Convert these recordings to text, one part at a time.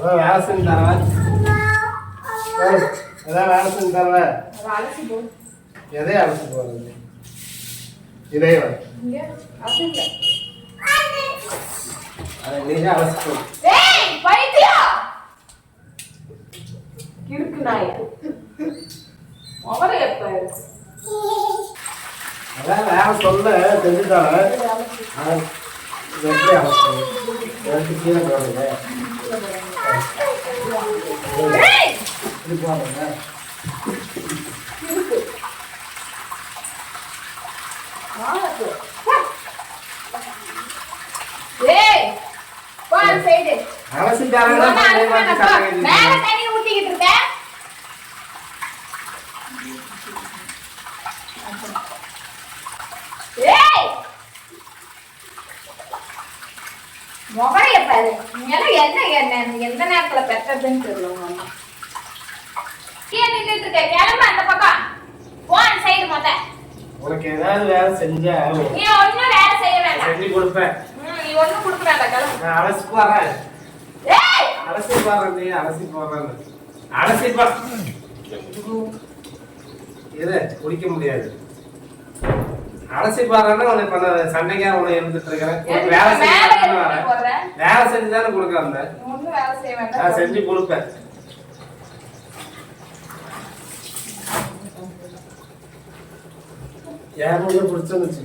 வேலை செஞ்சு தரவா ஏதாவது வேலை செஞ்சு தரவ எதே அலசி போறது இதே நீங்க அலசி போ அதான் வேலை சொல்ல செஞ்சுட்டாங்க எப்படி அலசி கீழே போடுங்க இது போடுங்க அலசி தண்ணி ஊத்திக்கிட்டு இருக்க மொபைல பாரு எந்த நேரத்துல பெற்றதுன்னு தெரியல நின்றுட்டு இருக்க கிளம்பு அந்த பக்கம் போன் சைடு மொத்த உனக்கு ஏதாவது வேலை செஞ்சா நீ ஒண்ணும் வேலை செய்ய வேண்டாம் செஞ்சு கொடுப்பேன் நீ ஒண்ணும் கொடுக்க வேண்டாம் கிளம்பு நான் அலசி போறேன் அலசி போறேன் நீ அலசி போறேன் அலசி போ இதை குடிக்க முடியாது அலசி பாருன்னா உனக்கு பண்ண சண்டைக்கா உன இருந்துட்டு இருக்கிறேன் வேலை செஞ்சு வரேன் வேலை செஞ்சுதானே கொடுக்க வந்தேன் நான் செஞ்சு கொடுப்பேன் யார் முடிய பிடிச்சிருந்துச்சு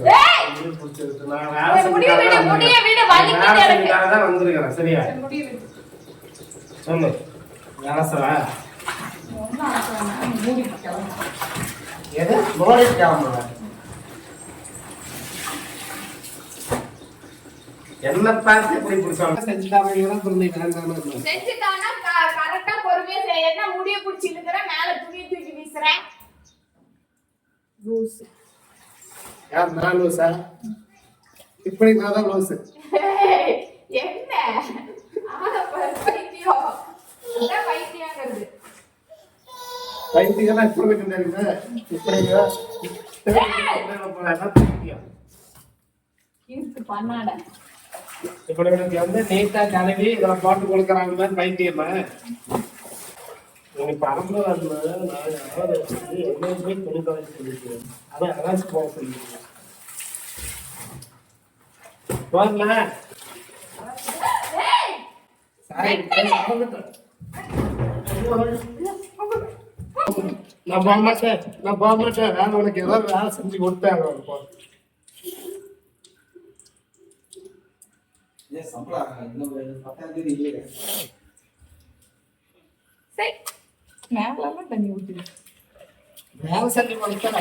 நான் வேலை செஞ்சுதான் வந்திருக்கிறேன் சரியா சொல்லு வேலை எது மோடி கிளம்புற என்ன பார்த்து எப்படி பிடிச்சாங்க செஞ்சுட்டாங்க செஞ்சுட்டானா கரெக்டா பொறுமையா செய்ய என்ன முடிய பிடிச்சி இருக்கிற மேல துணி தூக்கி வீசுறேன் லூஸ் யார் நான் லூசா இப்படி நான் தான் லூசு என்ன பைத்தியம் பைத்தியங்கிறது பைத்தியம் இப்படி தெரியுது இப்படி பண்ணாட இப்படி வந்து நீட்டா கழுவி இதெல்லாம் போட்டு கொடுக்குறாங்க மாதிரி பைத்தியமா எனக்கு பரம்பரை எல்லாருமே துணி துவைச்சு சொல்லிக்கிறேன் அதான் அலாசி போக சொல்லிக்கிறேன் போகல நான் போக மாட்டேன் நான் உனக்கு ஏதாவது வேலை செஞ்சு கொடுத்தேன் தண்ணி ஊத்தி வேலை செஞ்சு கொடுத்தேன்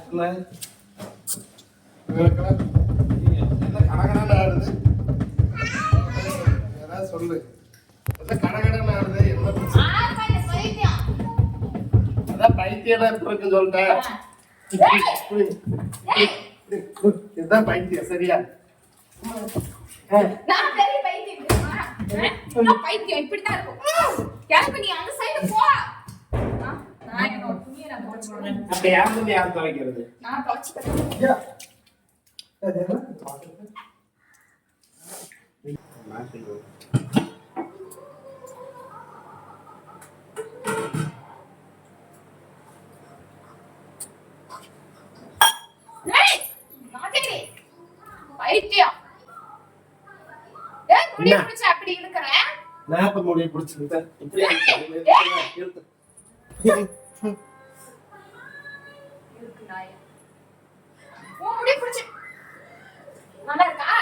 சொன்னேன் ஏதாவது சொல்லு கடகடன் ஆடுது என்ன அதான் பைத்தியம் இருக்கு சொல்லிட்டேன் இதுதான் பைத்தியம் சரியா பைத்தியம் இப்படித்தான் இருக்கும் கிளம்பி நீ அந்த சைடு போ நான் என்னோட துணியை நான் துவைச்சுக்கிறேன் அப்ப யாரும் யார் துவைக்கிறது நான் துவைச்சுக்கிறேன் பைத்தியம் முடிய பிடிச்சு அப்படி இருக்கிறேன் நான் இப்ப முடிய பிடிச்சிருந்தேன் நல்லா இருக்கா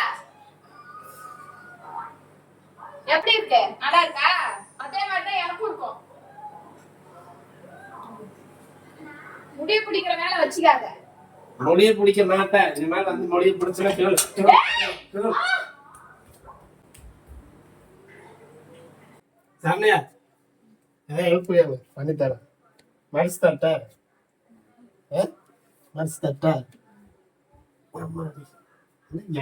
எப்படி இருக்கு நல்லா இருக்கா அதே மாதிரிதான் எனக்கும் இருக்கும் முடிய பிடிக்கிற வேலை வச்சுக்காத மொழியை பிடிக்க மாட்டேன் இனிமேல் வந்து மொழியை பிடிச்சா சாமியா ஹெல்ப் பண்ணி தரேன் மனசு தட்ட மனசு தட்ட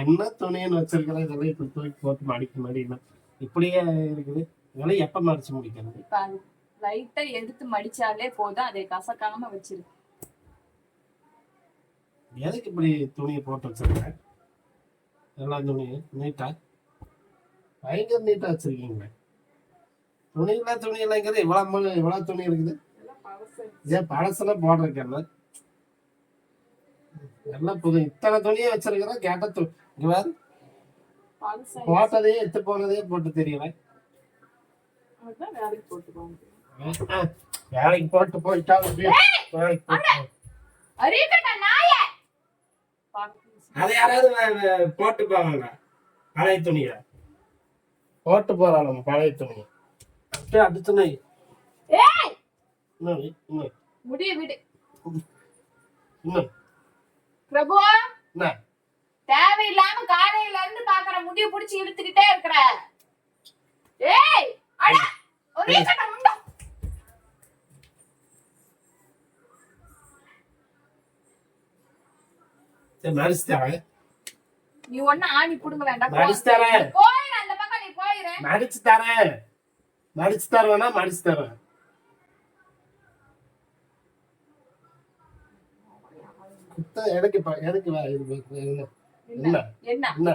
என்ன துணின்னு வச்சிருக்கிறேன் இதெல்லாம் இப்ப தூக்கி போட்டு மடிக்க மடினா இப்படியே இருக்குது இதெல்லாம் எப்ப மடிச்சு முடிக்கணும் லைட்டா எடுத்து மடிச்சாலே போதும் அதை கசக்காம வச்சிரு எதுக்கு இப்படி துணியை போட்டு வச்சிருக்கேன்? எல்லா துணியும் நீட்டா பயங்கர நீட்டா வச்சிருக்கீங்க. துணி இல்லைங்கிறது இவ்வளவு துணி இருக்குது. ஏன் பழசெல்லாம் போடுறேன் எல்லாம் புது இத்தனை துணியை வச்சிருக்கிறோம். கேட்ட போட்டதே எடுத்து போனதே போட்டு தெரியல. வேலைக்கு போட்டு போயிட்டா அதை யாராவது போட்டு போவாங்க. பழைய துணிய போட்டு போறாங்க. பழைய துணி அப்படியே அது துணி முடிய விடு இன்னும் பிரபு. தேவையில்லாம காலையில இருந்து பாக்குற முடிய புடிச்சு இழுத்துக்கிட்டே இருக்கிற. ஏய் அட ஒரே கட்ட முண்டா. மடிச்சுட்டாங்க. நீ ஒண்ணு ஆணி புடுங்க வேண்டாம். மடிச்சுட்டாரே. போயிரு அந்த பக்கம். நீ போயிரு. மடிச்சு தரேன். எதுக்கு என்ன